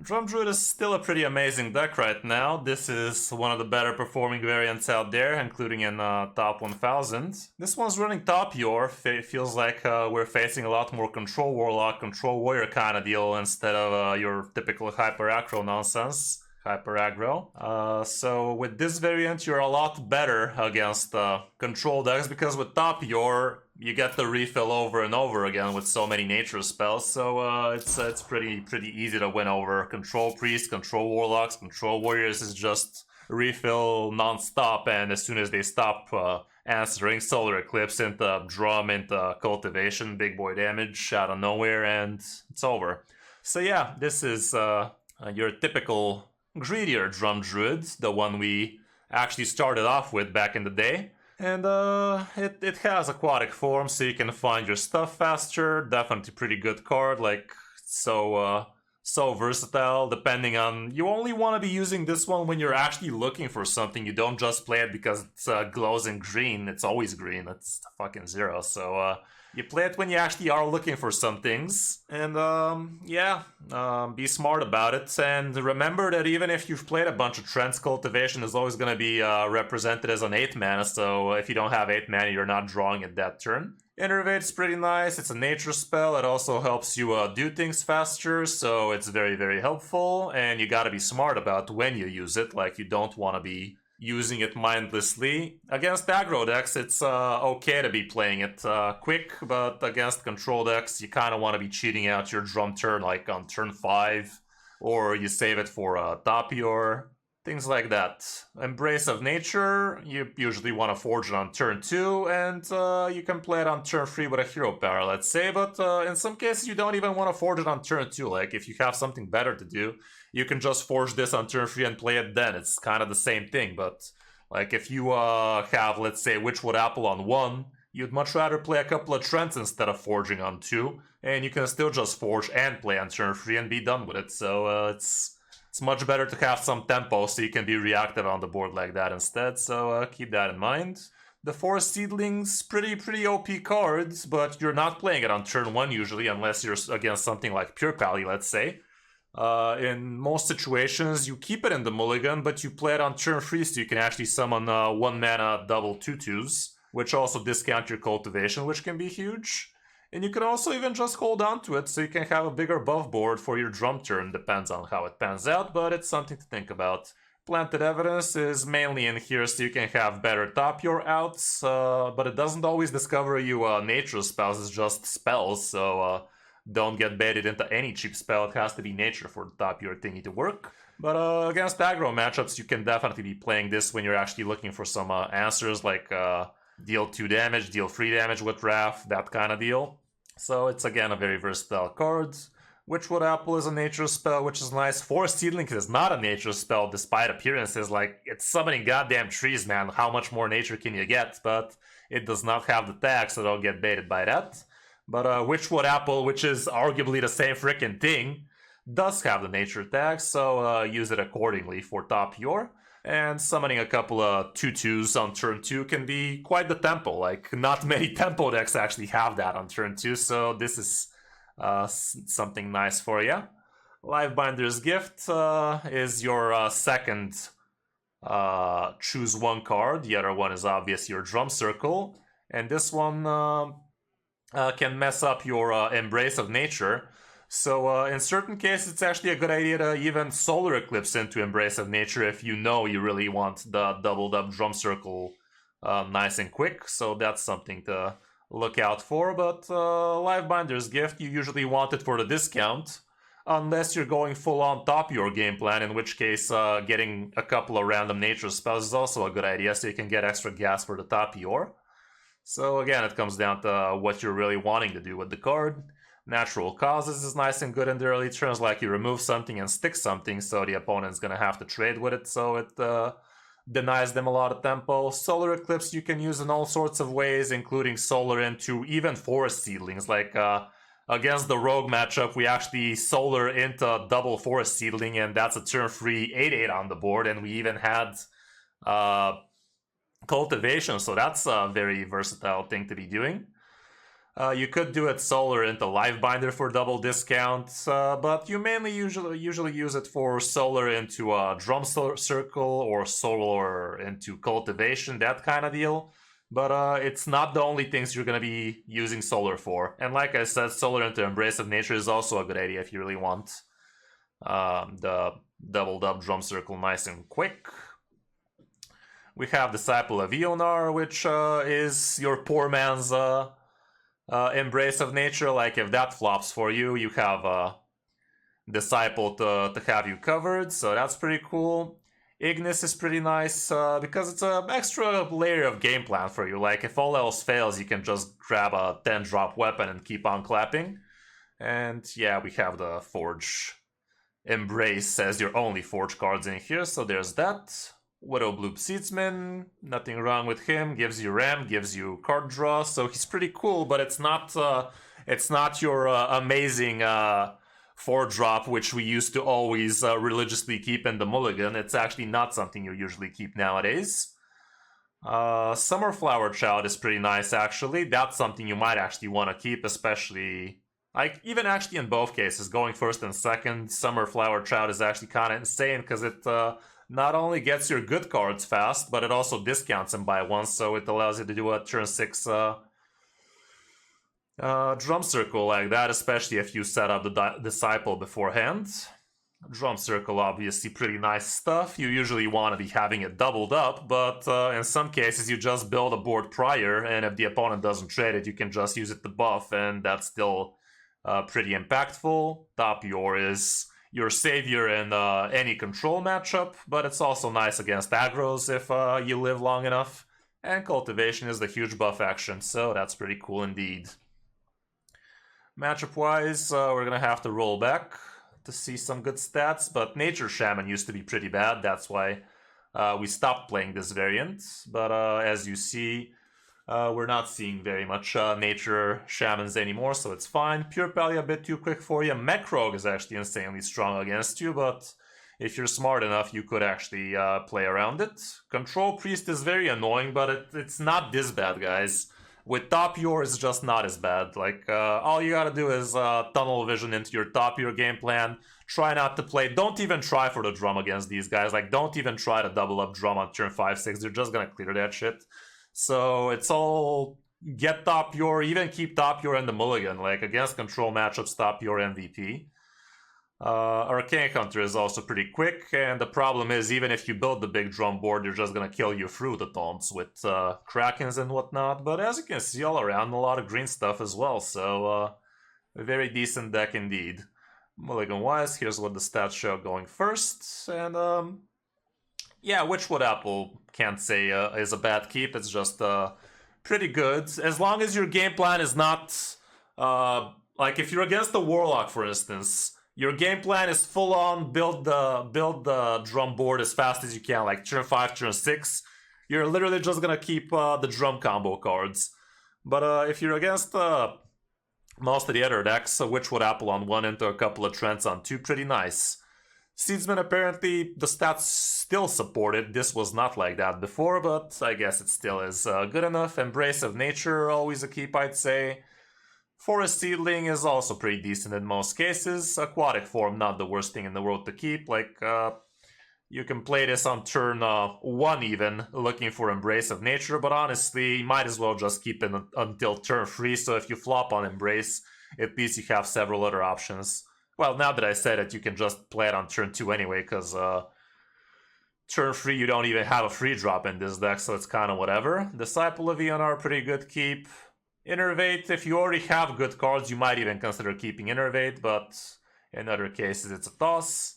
Drum Druid is still a pretty amazing deck right now. This is one of the better performing variants out there, including in top 1000. This one's running top Yor. It feels like we're facing a lot more control warlock, control warrior kind of deal instead of your typical hyper aggro nonsense. Hyper aggro. So with this variant, you're a lot better against control decks because with top Yor, you get the refill over and over again with so many nature spells. So it's pretty easy to win over control priests, control warlocks, control warriors. Is just refill non-stop, and as soon as they stop answering, solar eclipse into drum, into cultivation, big boy damage out of nowhere, and it's over. So yeah, this is your typical greedier Drum Druid, the one we actually started off with back in the day. And it has aquatic form, so you can find your stuff faster. Definitely pretty good card, like so versatile. Depending on, you only want to be using this one when you're actually looking for something. You don't just play it because it glows in green. It's always green. It's fucking zero. So you play it when you actually are looking for some things, and be smart about it. And remember that even if you've played a bunch of trends, cultivation is always going to be represented as an 8 mana, so if you don't have 8 mana, you're not drawing it that turn. Innervate's pretty nice. It's a nature spell. It also helps you do things faster, so it's very helpful, and you gotta be smart about when you use it. Like, you don't want to be using it mindlessly. Against aggro decks, it's okay to be playing it quick, but against control decks, you kind of want to be cheating out your drum turn, like on turn 5, or you save it for top Yor, things like that. Embrace of Nature, you usually want to forge it on turn 2, and you can play it on turn 3 with a hero power, let's say, but in some cases you don't even want to forge it on turn 2. Like, if you have something better to do, you can just forge this on turn 3 and play it then. It's kind of the same thing, but like, if you have, let's say, Witchwood Apple on 1, you'd much rather play a couple of Trents instead of forging on 2, and you can still just forge and play on turn 3 and be done with it. So it's much better to have some tempo so you can be reactive on the board like that instead, so keep that in mind. The Forest Seedlings, pretty OP cards, but you're not playing it on turn 1 usually, unless you're against something like Pure Pally, let's say. In most situations, you keep it in the mulligan, but you play it on turn 3 so you can actually summon 1 mana double 2/2s, which also discount your cultivation, which can be huge. And you can also even just hold on to it so you can have a bigger buff board for your drum turn. Depends on how it pans out, but it's something to think about. Planted Evidence is mainly in here so you can have better top Yor outs, but it doesn't always discover you nature spells, it's just spells, so don't get baited into any cheap spell. It has to be nature for the top Yor thingy to work. But against aggro matchups, you can definitely be playing this when you're actually looking for some answers, like deal 2 damage, deal 3 damage with Wrath, that kind of deal. So it's again a very versatile card. Witchwood Apple is a nature spell, which is nice. Forest Seedling is not a nature spell, despite appearances. Like, it's summoning goddamn trees, man. How much more nature can you get? But it does not have the tag, so don't get baited by that. But Witchwood Apple, which is arguably the same freaking thing, does have the nature tag, so use it accordingly for top Yor. And summoning a couple of 2/2s on turn 2 can be quite the tempo. Like, not many tempo decks actually have that on turn 2, so this is something nice for you. Livebinder's Gift is your second choose one card. The other one is obvious, your Drum Circle. And this one can mess up your Embrace of Nature. So in certain cases, it's actually a good idea to even Solar Eclipse into Embrace of Nature if you know you really want the doubled up Drum Circle nice and quick. So that's something to look out for. But Livebinder's Gift, you usually want it for the discount, unless you're going full on top Yor game plan, in which case getting a couple of random nature spells is also a good idea, so you can get extra gas for the top Yor. So again, it comes down to what you're really wanting to do with the card. Natural Causes is nice and good in the early turns, like you remove something and stick something, so the opponent's gonna have to trade with it, so it denies them a lot of tempo. Solar Eclipse you can use in all sorts of ways, including Solar into even Forest Seedlings. Like against the Rogue matchup, we actually Solar into double Forest Seedling, and that's a turn 3 8/8 on the board, and we even had Cultivation, so that's a very versatile thing to be doing. You could do it solar into Livebinder for double discounts, but you mainly usually use it for solar into Drum Circle or solar into Cultivation, that kind of deal. But it's not the only things you're going to be using solar for. And like I said, solar into Embrace of Nature is also a good idea if you really want the doubled up Drum Circle nice and quick. We have Disciple of Ionar, which is your poor man's Embrace of Nature. Like if that flops for you, you have Disciple to have you covered, so that's pretty cool. Ignis is pretty nice because it's an extra layer of game plan for you. Like if all else fails, you can just grab a 10-drop weapon and keep on clapping. And yeah, we have the Forge Embrace as your only Forge cards in here, so there's that. Widowbloop Seedsman, nothing wrong with him, gives you RAM, gives you card draw, so he's pretty cool, but it's not your amazing 4-drop, which we used to always religiously keep in the mulligan. It's actually not something you usually keep nowadays. Summerflower Child is pretty nice, actually. That's something you might actually want to keep, especially, like, even actually in both cases, going first and second, Summerflower Child is actually kind of insane, because it not only gets your good cards fast, but it also discounts them by 1, so it allows you to do a turn 6 Drum Circle like that, especially if you set up the Disciple beforehand. Drum Circle, obviously pretty nice stuff. You usually want to be having it doubled up, but in some cases you just build a board prior, and if the opponent doesn't trade it, you can just use it to buff, and that's still pretty impactful. Tapior is your savior in any control matchup, but it's also nice against aggros if you live long enough. And Cultivation is the huge buff action, so that's pretty cool indeed. Matchup-wise, we're gonna have to roll back to see some good stats, but Nature Shaman used to be pretty bad, that's why we stopped playing this variant. But as you see, we're not seeing very much Nature Shamans anymore, so it's fine. Pure Pally a bit too quick for you. Mech Rogue is actually insanely strong against you, but if you're smart enough, you could actually play around it. Control Priest is very annoying, but it's not this bad, guys. With Tapior, it's just not as bad. Like, all you gotta do is tunnel vision into your Tapior game plan. Try not to play. Don't even try for the drum against these guys. Like, don't even try to double up drum on turn 5-6. They're just gonna clear that shit. So it's all get Tapior, even keep Tapior in the mulligan. Like, against control matchups, Tapior MVP. Arcane Hunter is also pretty quick, and the problem is, even if you build the big drum board, they're just gonna kill you through the taunts with Krakens and whatnot. But as you can see all around, a lot of green stuff as well, so a very decent deck indeed. Mulligan-wise, here's what the stats show going first, and yeah, Witchwood Apple can't say is a bad keep, it's just pretty good. As long as your game plan is not, like if you're against the Warlock, for instance, your game plan is full on build the drum board as fast as you can, like turn 5, turn 6. You're literally just gonna keep the drum combo cards. But if you're against most of the other decks, Witchwood Apple on 1 into a couple of Trents on 2, pretty nice. Seedsman, apparently the stats still support it. This was not like that before, but I guess it still is good enough. Embrace of Nature, always a keep, I'd say. Forest Seedling is also pretty decent in most cases. Aquatic Form, not the worst thing in the world to keep. Like, you can play this on turn 1 even, looking for Embrace of Nature, but honestly, you might as well just keep it until turn 3, so if you flop on Embrace, at least you have several other options. Well, now that I said it, you can just play it on turn 2 anyway, because turn 3 you don't even have a free drop in this deck, so it's kind of whatever. Disciple of Ionar, pretty good keep. Innervate, if you already have good cards, you might even consider keeping Innervate, but in other cases it's a toss.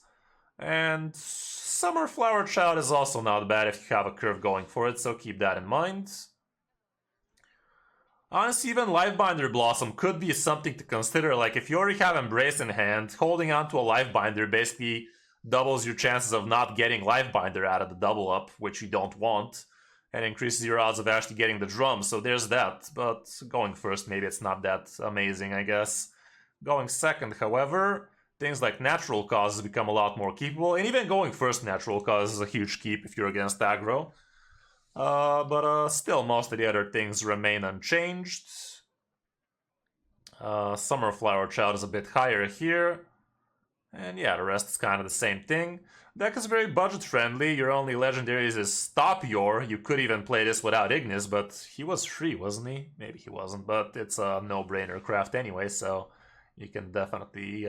And Summerflower Child is also not bad if you have a curve going for it, so keep that in mind. Honestly, even Livebinder Blossom could be something to consider. Like, if you already have Embrace in hand, holding on to a Livebinder basically doubles your chances of not getting Livebinder out of the double up, which you don't want, and increases your odds of actually getting the drum, so there's that. But going first, maybe it's not that amazing, I guess. Going second, however, things like Natural Causes become a lot more keepable, and even going first Natural Cause is a huge keep if you're against aggro. But still, most of the other things remain unchanged. Summer Flower Child is a bit higher here. And yeah, the rest is kind of the same thing. Deck is very budget friendly. Your only legendaries is Stop Your. You could even play this without Ignis, but he was free, wasn't he? Maybe he wasn't, but it's a no-brainer craft anyway, so you can definitely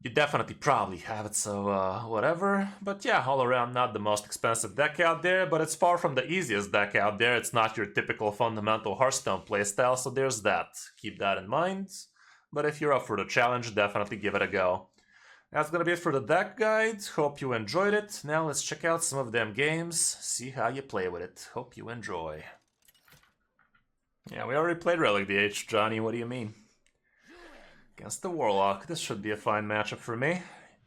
you definitely probably have it, so whatever. But yeah, all around not the most expensive deck out there, but it's far from the easiest deck out there. It's not your typical fundamental Hearthstone playstyle, so there's that. Keep that in mind. But if you're up for the challenge, definitely give it a go. That's gonna be it for the deck guide. Hope you enjoyed it. Now let's check out some of them games, see how you play with it. Hope you enjoy. Yeah, we already played Relic DH, Johnny, what do you mean? Against the Warlock. This should be a fine matchup for me.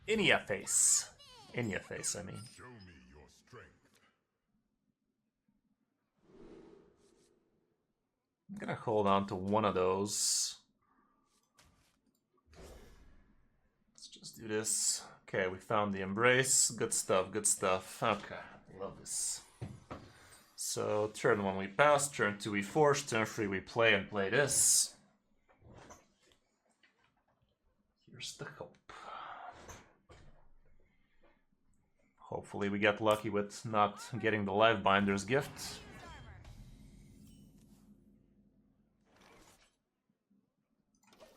In your face. In your face, I mean. Show me your strength. I'm gonna hold on to one of those. Let's just do this. Okay, we found the Embrace. Good stuff, good stuff. Okay, love this. So, turn 1 we pass, turn 2 we force, turn 3 we play and play this. Here's the hope. Hopefully we get lucky with not getting the Livebinder's gift.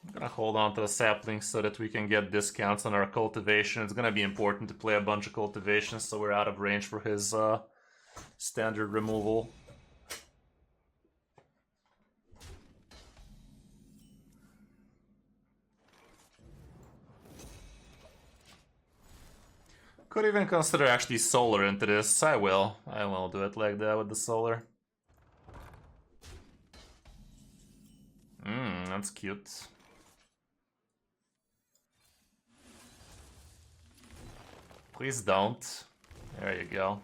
I'm gonna hold on to the saplings so that we can get discounts on our cultivation. It's gonna be important to play a bunch of cultivations so we're out of range for his standard removal. Could even consider actually solar into this. I will do it like that with the solar. That's cute. Please don't. There you go.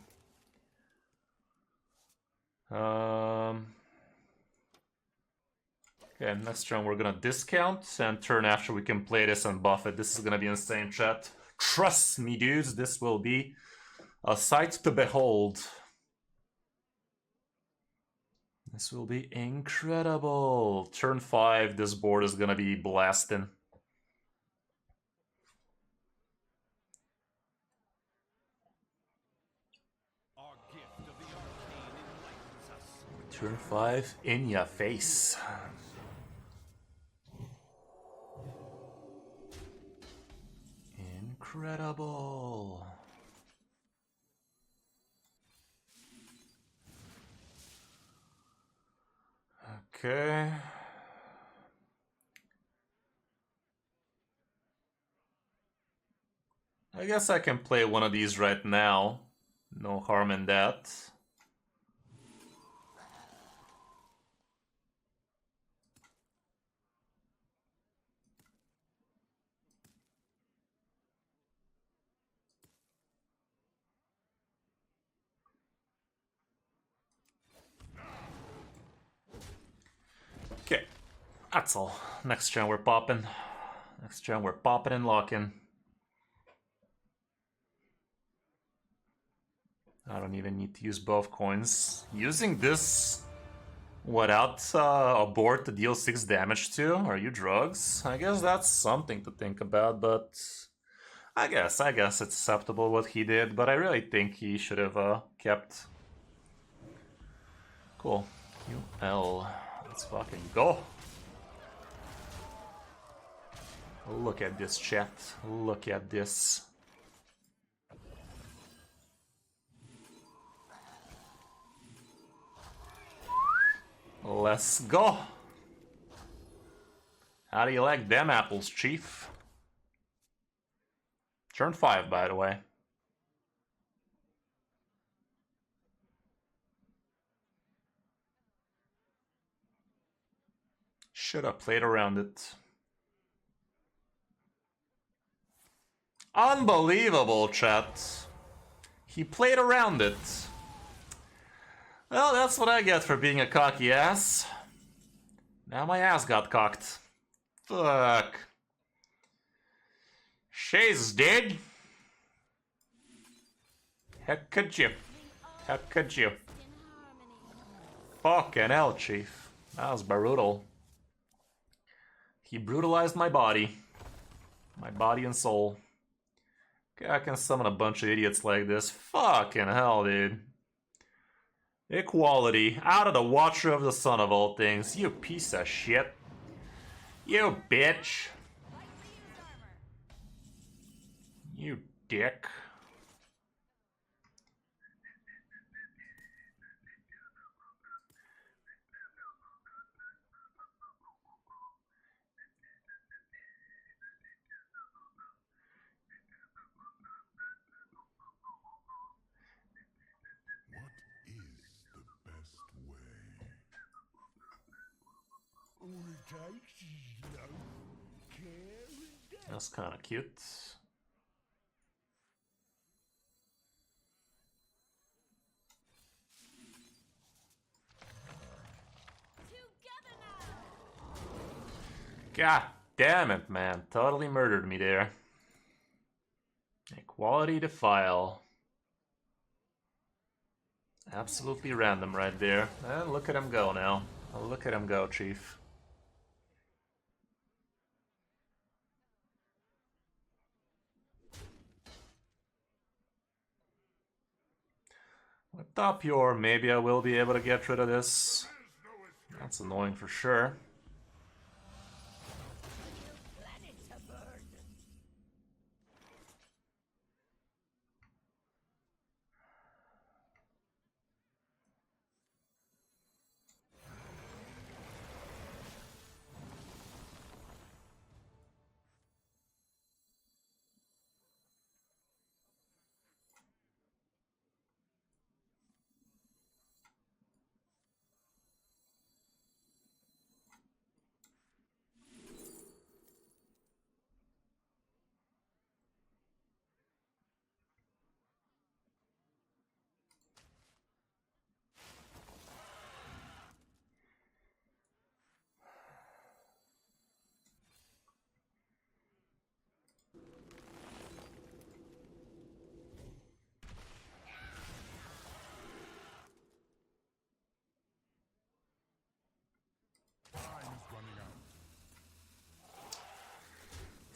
Okay, next turn we're gonna discount, and turn after we can play this and buff it. This is gonna be insane, chat. Trust me, dudes, this will be a sight to behold. This will be incredible. Turn 5, this board is gonna be blasting. Turn 5, in your face. Incredible. Okay. I guess I can play one of these right now. No harm in that. Okay, that's all. Next turn we're popping. Next turn we're popping and locking. I don't even need to use both coins. Using this without a board to deal 6 damage to? Are you drugs? I guess that's something to think about, but I guess it's acceptable what he did, but I really think he should have kept. Cool. UL. Let's fucking go. Look at this, chat. Look at this. Let's go. How do you like them apples, Chief? Turn 5, by the way. Should have played around it. Unbelievable, chat. He played around it. Well, that's what I get for being a cocky ass. Now my ass got cocked. Fuck. Shaze dead. How could you? How could you? Fucking hell, Chief. That was brutal. He brutalized my body. My body and soul. Okay, I can summon a bunch of idiots like this. Fucking hell, dude. Equality. Out of the Watcher of the Sun of all things. You piece of shit. You bitch. You dick. That's kind of cute. God damn it, man. Totally murdered me there. Equality defile. Absolutely random right there. And look at him go now. Look at him go, Chief. With top your, maybe I will be able to get rid of this. That's annoying for sure.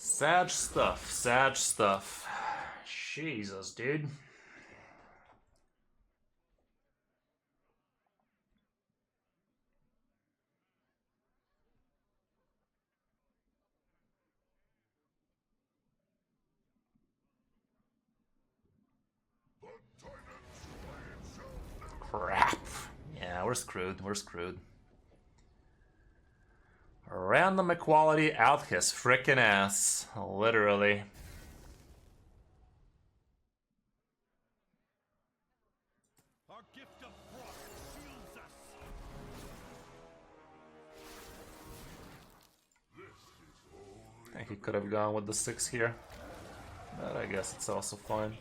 Sad stuff, sad stuff. Jesus, dude. Crap. Yeah, we're screwed, we're screwed. Random equality out his frickin' ass. Literally. Our gift of frost shields us. I think he could have gone with the 6 here. But I guess it's also fine.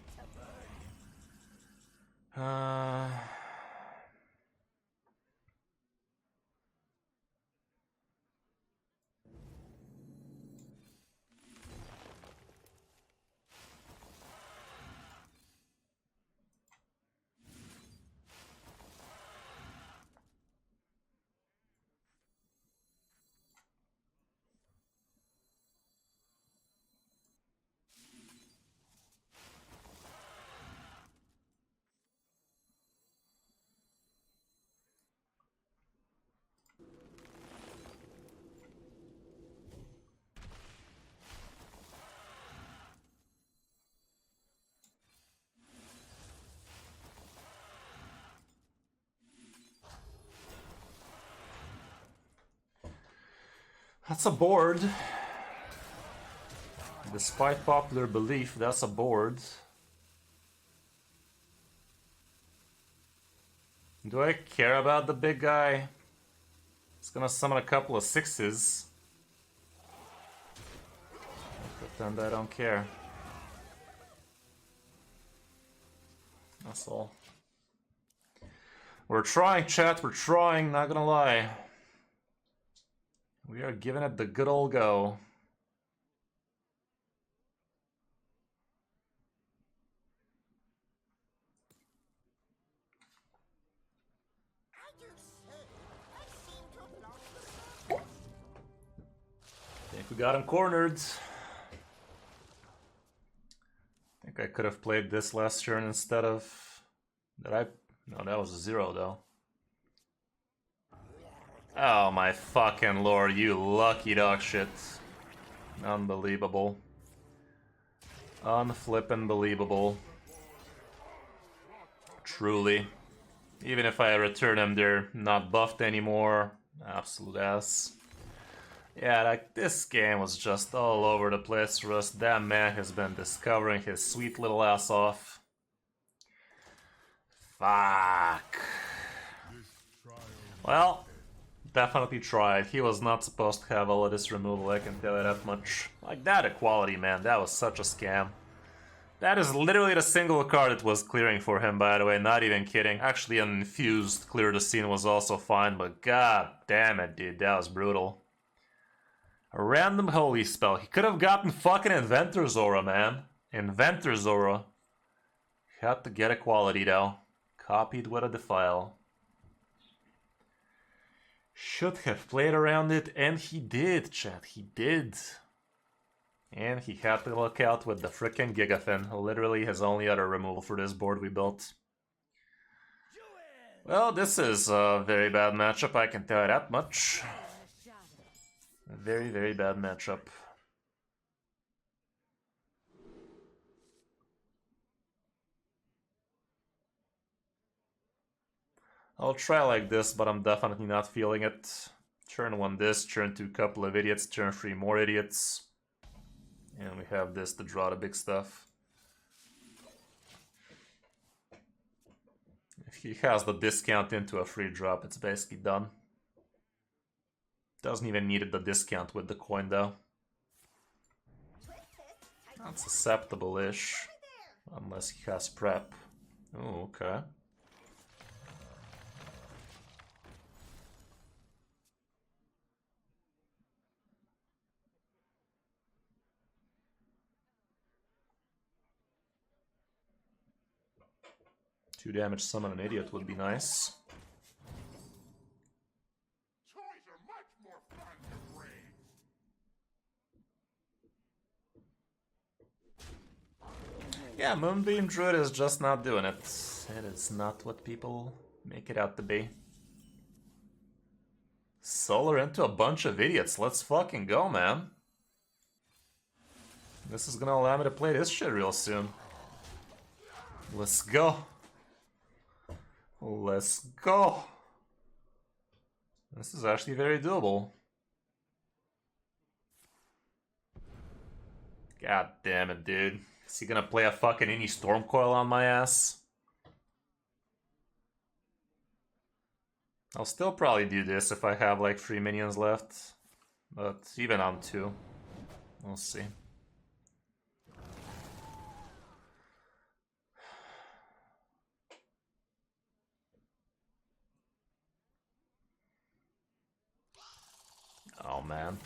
That's a board. Despite popular belief, that's a board. Do I care about the big guy? It's gonna summon a couple of 6s. Pretend I don't care. That's all. We're trying, chat, we're trying, not gonna lie. We are giving it the good old go. got him cornered. I think I could have played this last turn instead of... No, that was a 0 though. Oh my fucking lord, you lucky dog shit. Unbelievable. Unflippin' believable. Truly. Even if I return them, they're not buffed anymore. Absolute ass. Yeah, like, this game was just all over the place for us. That man has been discovering his sweet little ass off. Fuck. Well, definitely tried. He was not supposed to have all of this removal, I can tell you that much. Like, that equality, man, that was such a scam. That is literally the single card that was clearing for him, by the way, not even kidding. Actually, an infused clear the scene was also fine, but god damn it, dude, that was brutal. A random holy spell. He could have gotten fucking Inventor's Aura, man. Inventor's Aura. He had to get equality, though. Copied with a Defile. Should have played around it, and he did, chat. He did. And he had to look out with the frickin' Gigafin. Literally his only other removal for this board we built. Well, this is a very bad matchup, I can tell you that much. A very, very bad matchup. I'll try like this, but I'm definitely not feeling it. Turn 1 this, turn 2 couple of idiots, turn 3 more idiots. And we have this to draw the big stuff. If he has the discount into a free drop, it's basically done. Doesn't even need the discount with the coin though. That's acceptable-ish. Unless he has prep. Oh, okay. Two damage summon an idiot would be nice. Yeah, Moonbeam Druid is just not doing it. It is not what people make it out to be. Solar into a bunch of idiots. Let's fucking go, man. This is gonna allow me to play this shit real soon. Let's go. Let's go. This is actually very doable. God damn it, dude. Is he gonna play a fucking any Storm Coil on my ass? I'll still probably do this if I have like 3 minions left. But even on 2. We'll see. Oh man.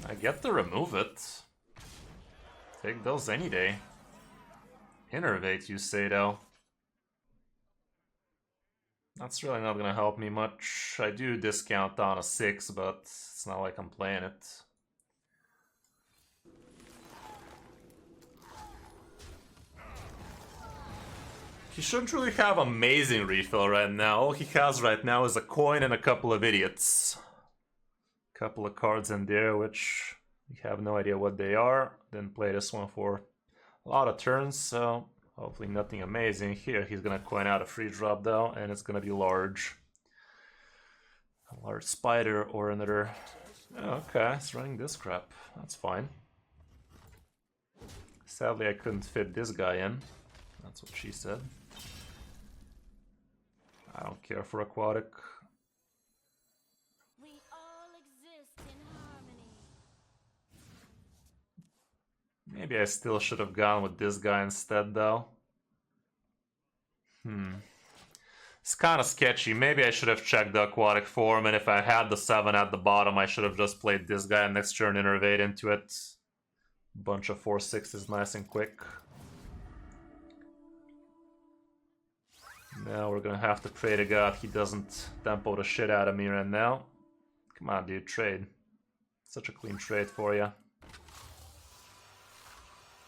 I get to remove it. Take those any day. Innervate, you say though. That's really not gonna help me much. I do discount on a 6, but it's not like I'm playing it. He shouldn't really have amazing refill right now. All he has right now is a coin and a couple of idiots. Couple of cards in there which we have no idea what they are. Didn't play this one for a lot of turns, so hopefully nothing amazing. Here he's gonna coin out a free drop though, and it's gonna be large. A large spider or another. Oh, okay, it's running this crap. That's fine. Sadly I couldn't fit this guy in. That's what she said. I don't care for aquatic. We all exist in harmony. Maybe I still should have gone with this guy instead though. It's kind of sketchy. Maybe I should have checked the aquatic form, and if I had the 7 at the bottom, I should have just played this guy and next turn innervate into it. Bunch of 4/6s nice and quick. Now we're gonna have to pray to God he doesn't tempo the shit out of me right now. Come on, dude, trade. Such a clean trade for you.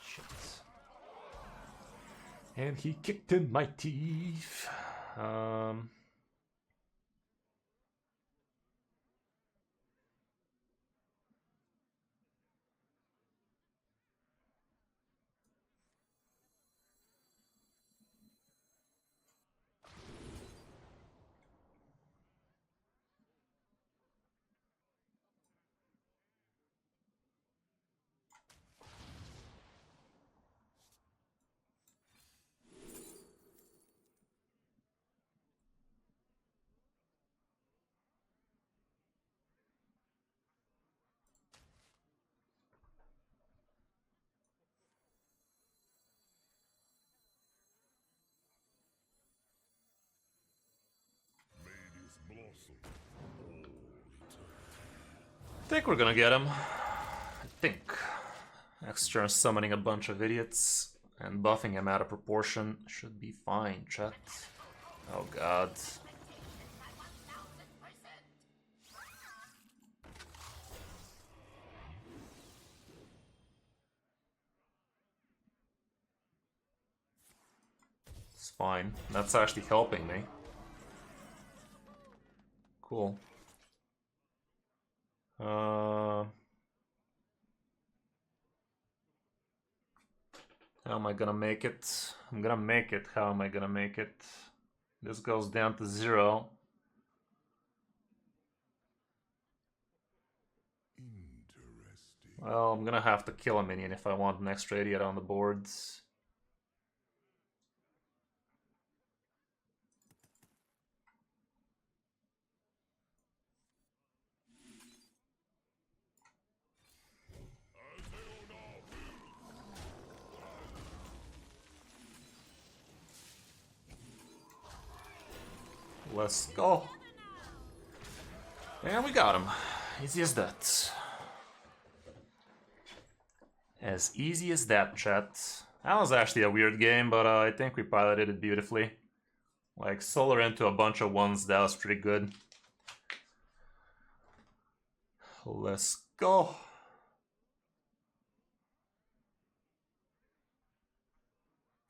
Shit. And he kicked in my teeth. I think we're gonna get him. I think. Next turn, summoning a bunch of idiots and buffing him out of proportion should be fine, chat. Oh god. It's fine. That's actually helping me. Cool. How am I gonna make it? I'm gonna make it. How am I gonna make it? This goes down to 0. Interesting. Well, I'm gonna have to kill a minion if I want an extra idiot on the boards. Let's go. And we got him. Easy as that. As easy as that, chat. That was actually a weird game, but I think we piloted it beautifully. Like, solar into a bunch of ones, that was pretty good. Let's go.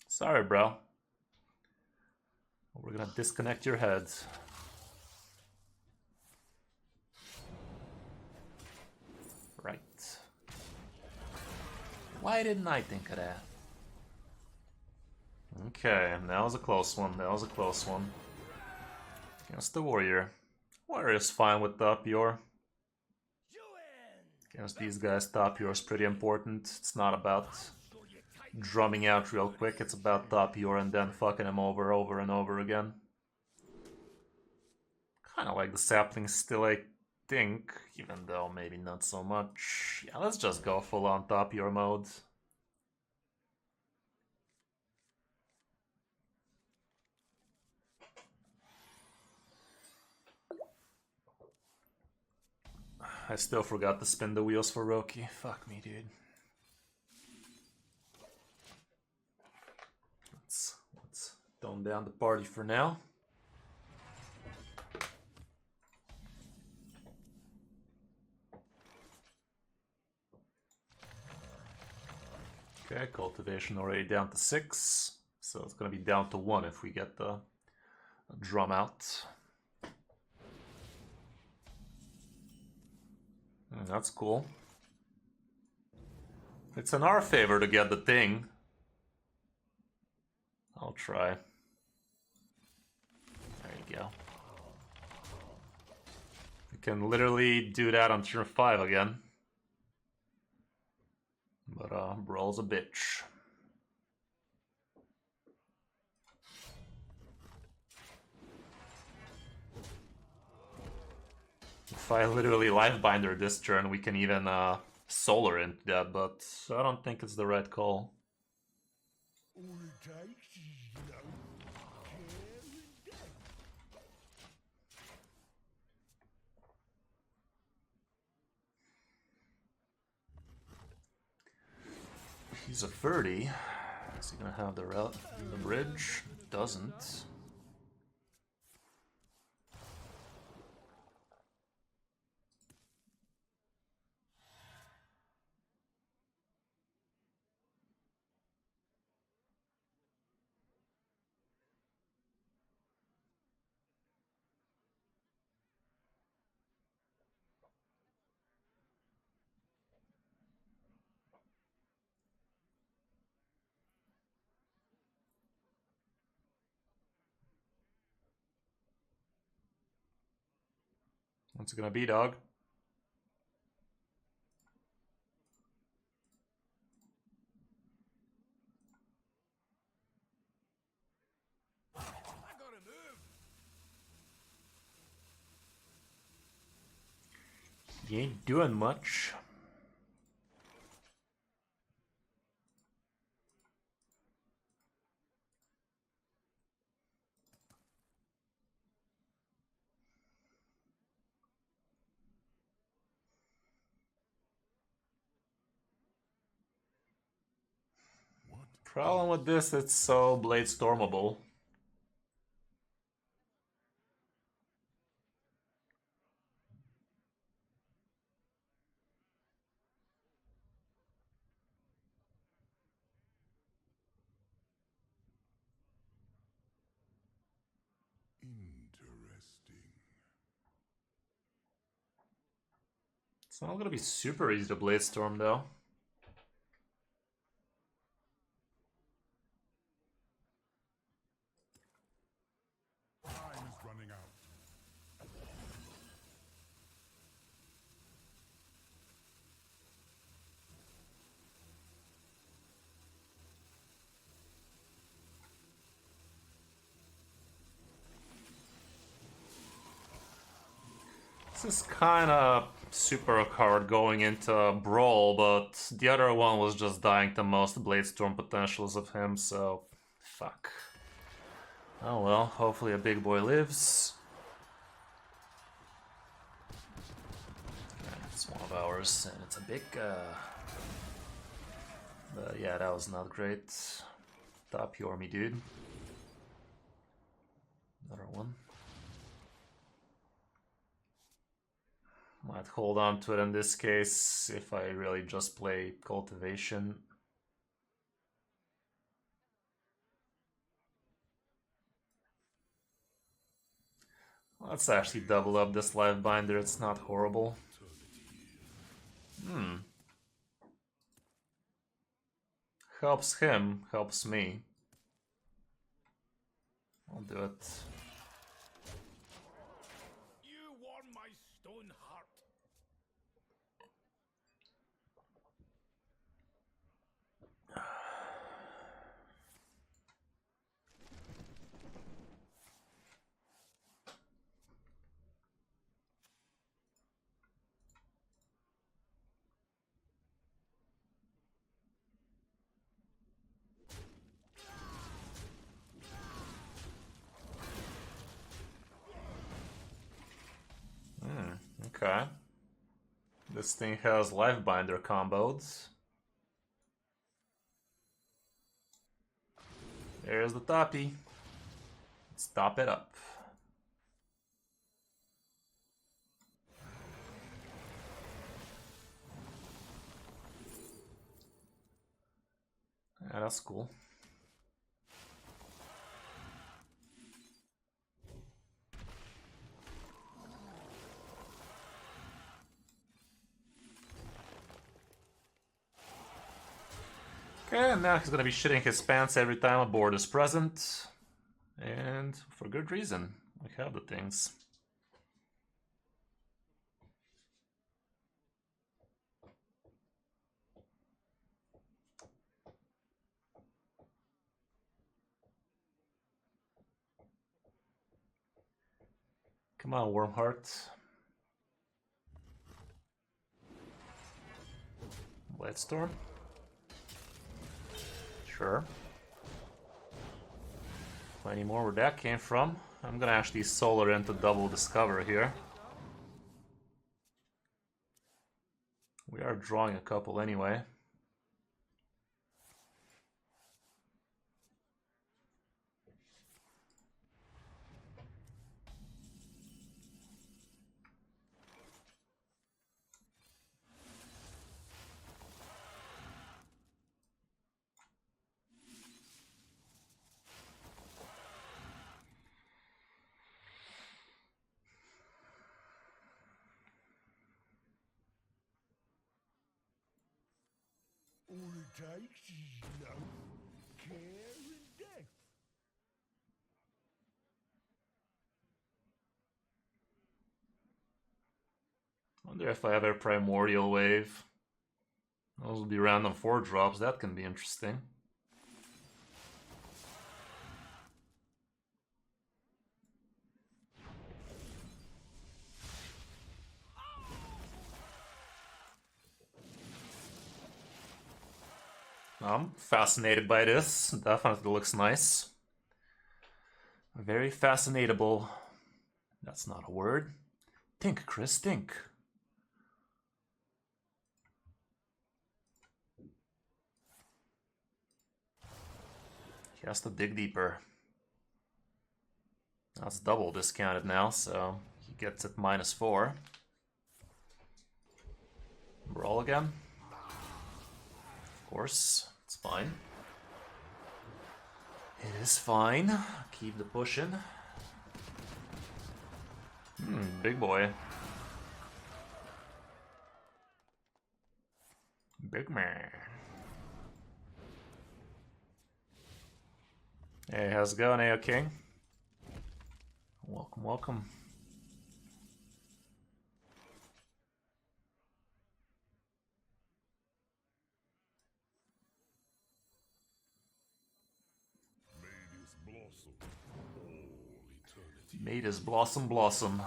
Sorry, bro. We're gonna disconnect your head. Right. Why didn't I think of that? Okay, that was a close one. That was a close one. Against the warrior. Warrior is fine with the up your. Against these guys, top yours pretty important. It's not about drumming out real quick, it's about top your and then fucking him over and over again. Kinda like the sapling still, I think, even though maybe not so much. Yeah, let's just go full on top your mode. I still forgot to spin the wheels for Roki. Fuck me, dude. Let's tone down the party for now. Okay, cultivation already down to 6. So it's gonna be down to 1 if we get the drum out. That's cool. It's in our favor to get the thing. I'll try. There you go. We can literally do that on turn 5 again. But Brawl's a bitch. If I literally Lifebinder this turn, we can even Solar into that, but I don't think it's the right call. All it takes is no care and death. He's a 30. Is he gonna have the bridge? Doesn't. What's it gonna be, dog? You ain't doing much. Problem with this, it's so blade stormable. Interesting. It's not gonna be super easy to blade storm though. Time is running out. This is kinda super hard going into Brawl, but the other one was just dying to most blade storm potentials of him, so fuck. Oh well, hopefully a big boy lives. It's one of ours, and it's a big but yeah, that was not great. Top Yormi, dude. Another one. Might hold on to it in this case if I really just play Cultivation. Let's actually double up this Life Binder, it's not horrible. Helps him, helps me. I'll do it. You won my stone heart. Okay. This thing has Life Binder combos. There's the toppy. Let's top it up. Yeah, that's cool. Okay, and now he's gonna be shitting his pants every time a board is present. And for good reason. We have the things. Come on, Wormheart. Bladestorm? Sure. Plenty more where that came from. I'm gonna actually solar into double discover here. We are drawing a couple anyway. All it takes is love, care, and death. Wonder if I have a Primordial Wave. Those will be random 4-drops, that can be interesting. I'm fascinated by this, definitely looks nice. Very fascinatable. That's not a word. Think, Kris, think. He has to dig deeper. That's double discounted now, so he gets it -4. Roll again. Of course, it's fine. It is fine. Keep the pushing. Big boy. Big man. Hey, how's it going, AO King? Welcome, welcome. May this blossom blossom.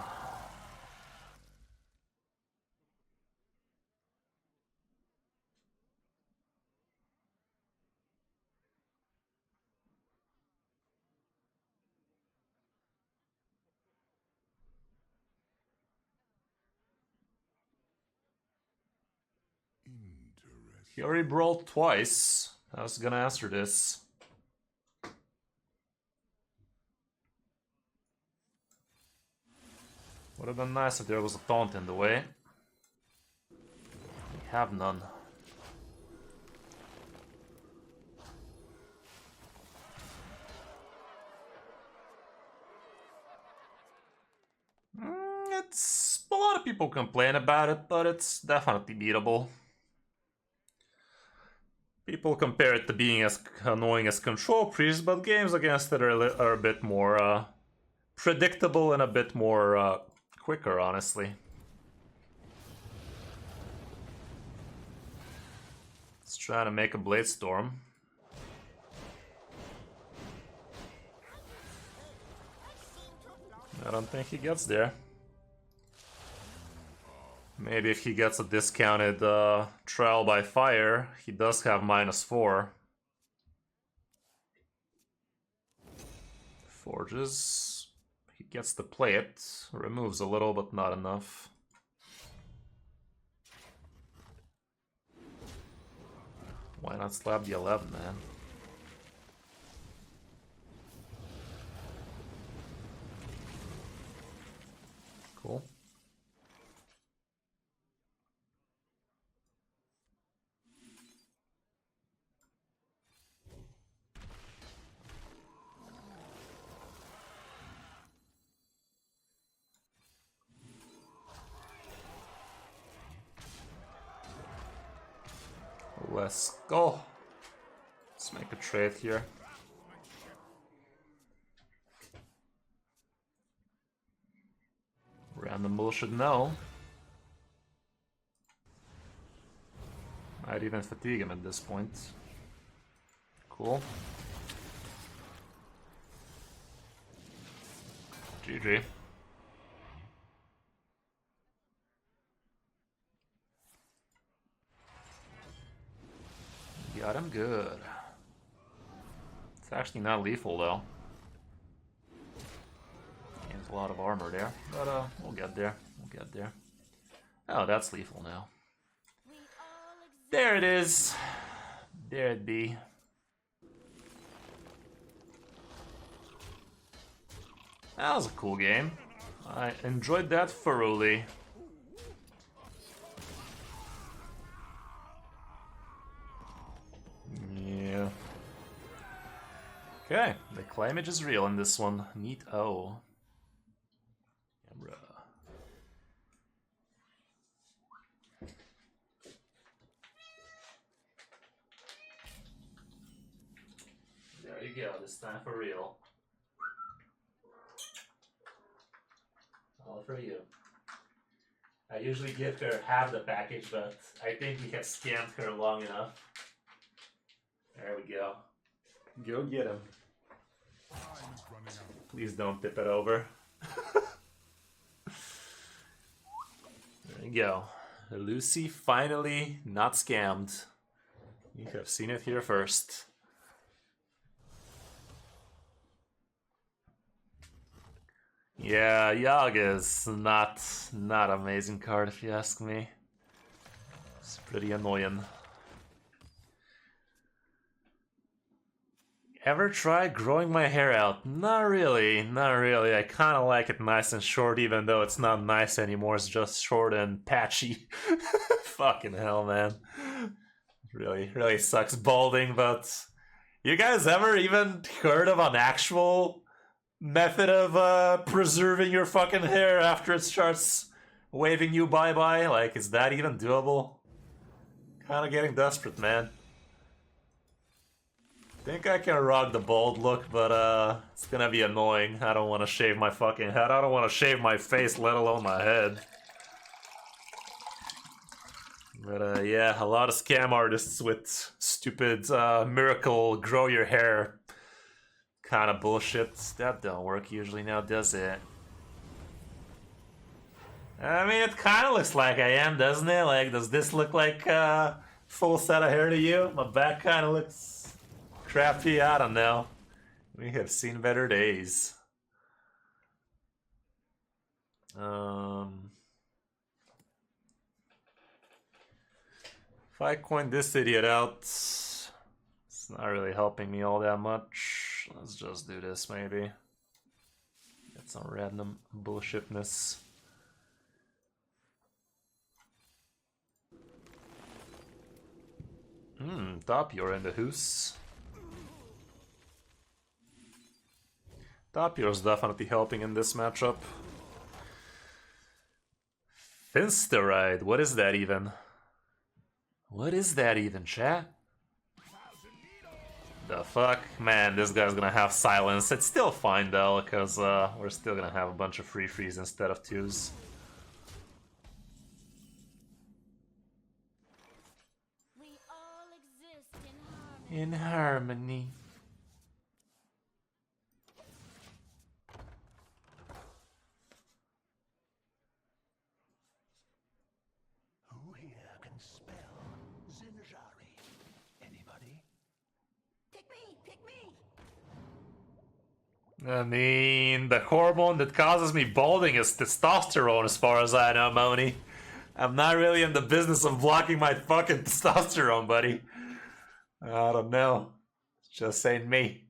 He already brawled twice. I was gonna answer this. Would have been nice if there was a taunt in the way. We have none. It's a lot of people complain about it, but it's definitely beatable. People compare it to being as annoying as Control Priest, but games against it are a bit more predictable and a bit more quicker, honestly. Let's try to make a Blade Storm. I don't think he gets there. Maybe if he gets a discounted Trial by Fire, he does have -4. Forges. He gets to play it. Removes a little, but not enough. Why not slap the 11, man? Cool. Let's go. Let's make a trade here. Random bull should know. Might even fatigue him at this point. Cool. GG. Got him good. It's actually not lethal though. He has a lot of armor there, but we'll get there. We'll get there. Oh, that's lethal now. There it is. There it be. That was a cool game. I enjoyed that thoroughly. Yeah. Okay, the climate is real in this one. Neat. Oh. Camera. There you go, this time for real. All for you. I usually give her half the package, but I think we have scammed her long enough. There we go. Go get him. Time's running out. Please don't tip it over. There you go. Lucy finally not scammed. You have seen it here first. Yeah, Yogg is not amazing card if you ask me. It's pretty annoying. Ever try growing my hair out? Not really, not really. I kind of like it nice and short, even though it's not nice anymore. It's just short and patchy. Fucking hell, man. Really sucks balding, but you guys ever even heard of an actual method of preserving your fucking hair after it starts waving you bye-bye? Like, is that even doable? Kind of getting desperate, man. Think I can rock the bald look, but it's gonna be annoying. I don't want to shave my fucking head. I don't want to shave my face, let alone my head. But yeah, a lot of scam artists with stupid miracle grow your hair kind of bullshit. That don't work usually now, does it? I mean, it kind of looks like I am, doesn't it? Like, does this look like full set of hair to you? My back kind of looks crappy. I don't know. We have seen better days. If I coin this idiot out, it's not really helping me all that much. Let's just do this, maybe. Get some random bullshitness. Top, you're in the hoose. Tapio's definitely helping in this matchup. Finsteride, what is that even? What is that even, chat? The fuck? Man, this guy's gonna have silence. It's still fine though, because we're still gonna have a bunch of free frees instead of twos. We all exist in harmony. In harmony. Who here can spell Zinjari? Anybody? Pick me! Pick me! I mean, the hormone that causes me balding is testosterone as far as I know, Moni. I'm not really in the business of blocking my fucking testosterone, buddy. I don't know. Just ain't me.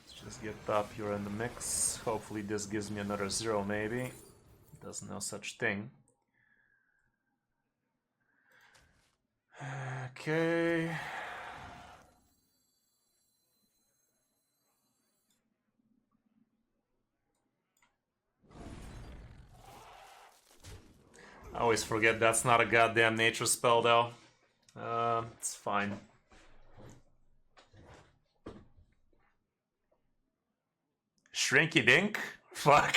Let's just get top here in the mix. Hopefully this gives me another 0 maybe. There's no such thing. Okay. I always forget that's not a goddamn nature spell though. It's fine. Shrinky Dink? Fuck.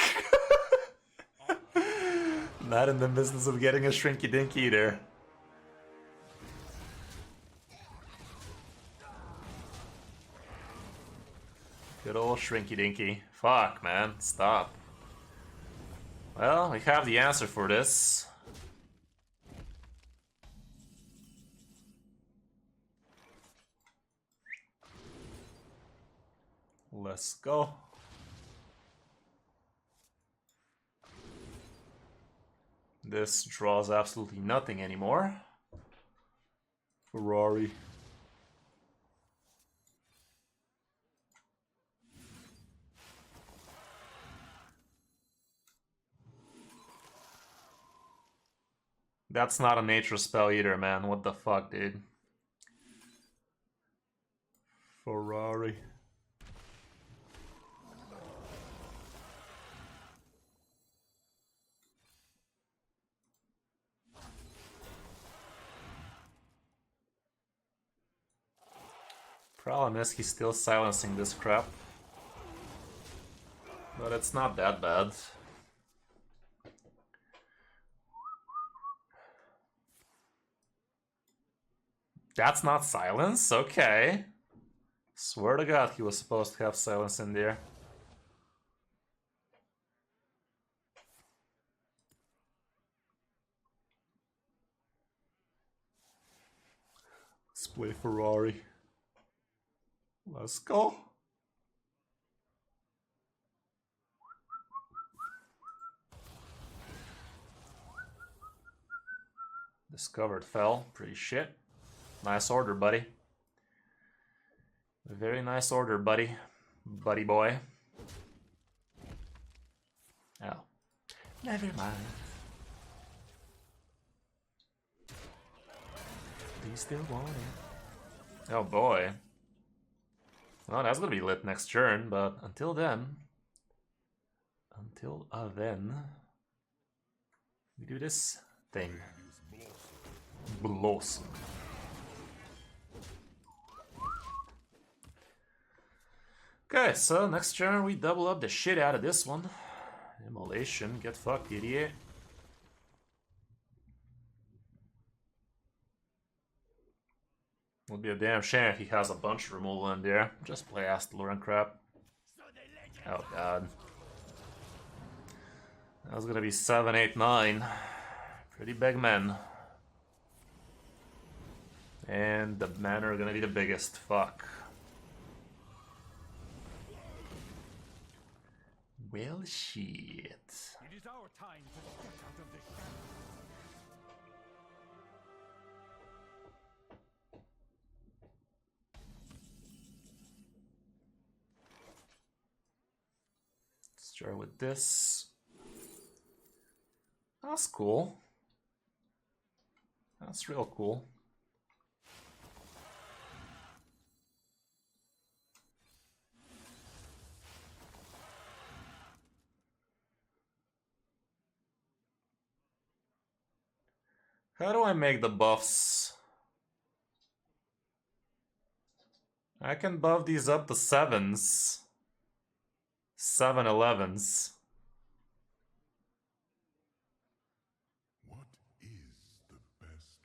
Not in the business of getting a Shrinky Dink either. Good old Shrinky Dinky. Fuck, man. Stop. Well, we have the answer for this. Let's go. This draws absolutely nothing anymore. Ferrari. That's not a nature spell either, man. What the fuck, dude? Ferrari. Problem is, he's still silencing this crap. But it's not that bad. That's not silence? Okay. Swear to God, he was supposed to have silence in there. Let's play Ferrari. Let's go. Discovered fell. Pretty shit. Nice order, buddy. A very nice order, buddy. Buddy boy. Oh. Never mind. Do you still want it? Oh boy. Well, that's gonna be lit next turn, but until then... we do this thing. Blossom. Okay, so next turn we double up the shit out of this one. Immolation, get fucked, idiot. Would be a damn shame if he has a bunch of removal in there. Just play Astalor and crap. Oh god. That was gonna be 7, 8, 9. Pretty big men. And the men are gonna be the biggest. Fuck. Well, shit. It is our time to step out of the shadows. Start with this. That's cool. That's real cool. How do I make the buffs? I can buff these up to 7s. 7 11s. What is the best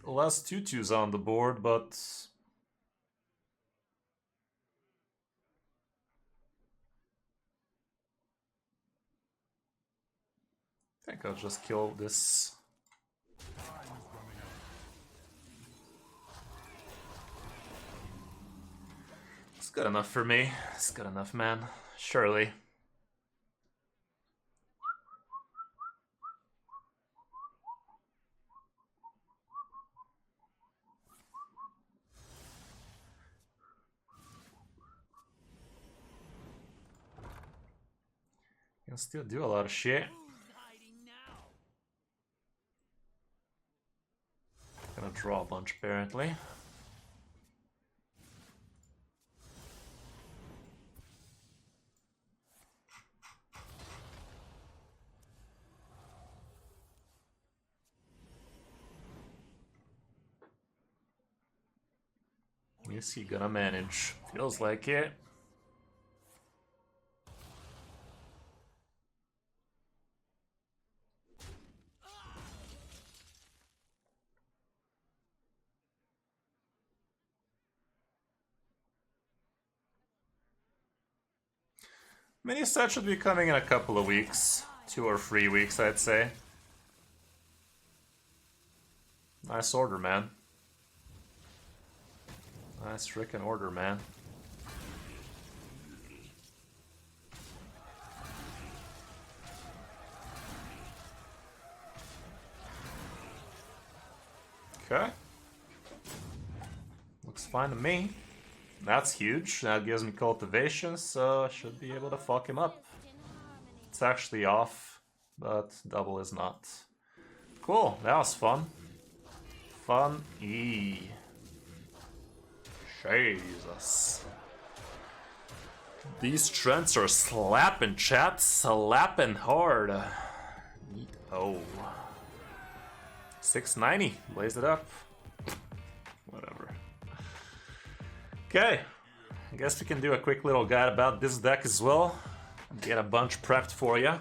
way? Less 2/2s on the board, but... I think I'll just kill this. It's good enough for me. It's good enough, man. Surely. Can still do a lot of shit. Gonna draw a bunch apparently. Is he gonna manage? Feels like it. Mini set should be coming in a couple of weeks. 2 or 3 weeks, I'd say. Nice order, man. Nice frickin' order, man. Okay. Looks fine to me. That's huge. That gives me cultivation, so I should be able to fuck him up. It's actually off, but double is not. Cool, that was fun. Fun-y. Jesus. These trends are slapping, chat. Slapping hard. Neat. Oh. 690. Blaze it up. Whatever. Okay, I guess we can do a quick little guide about this deck as well. Get a bunch prepped for you.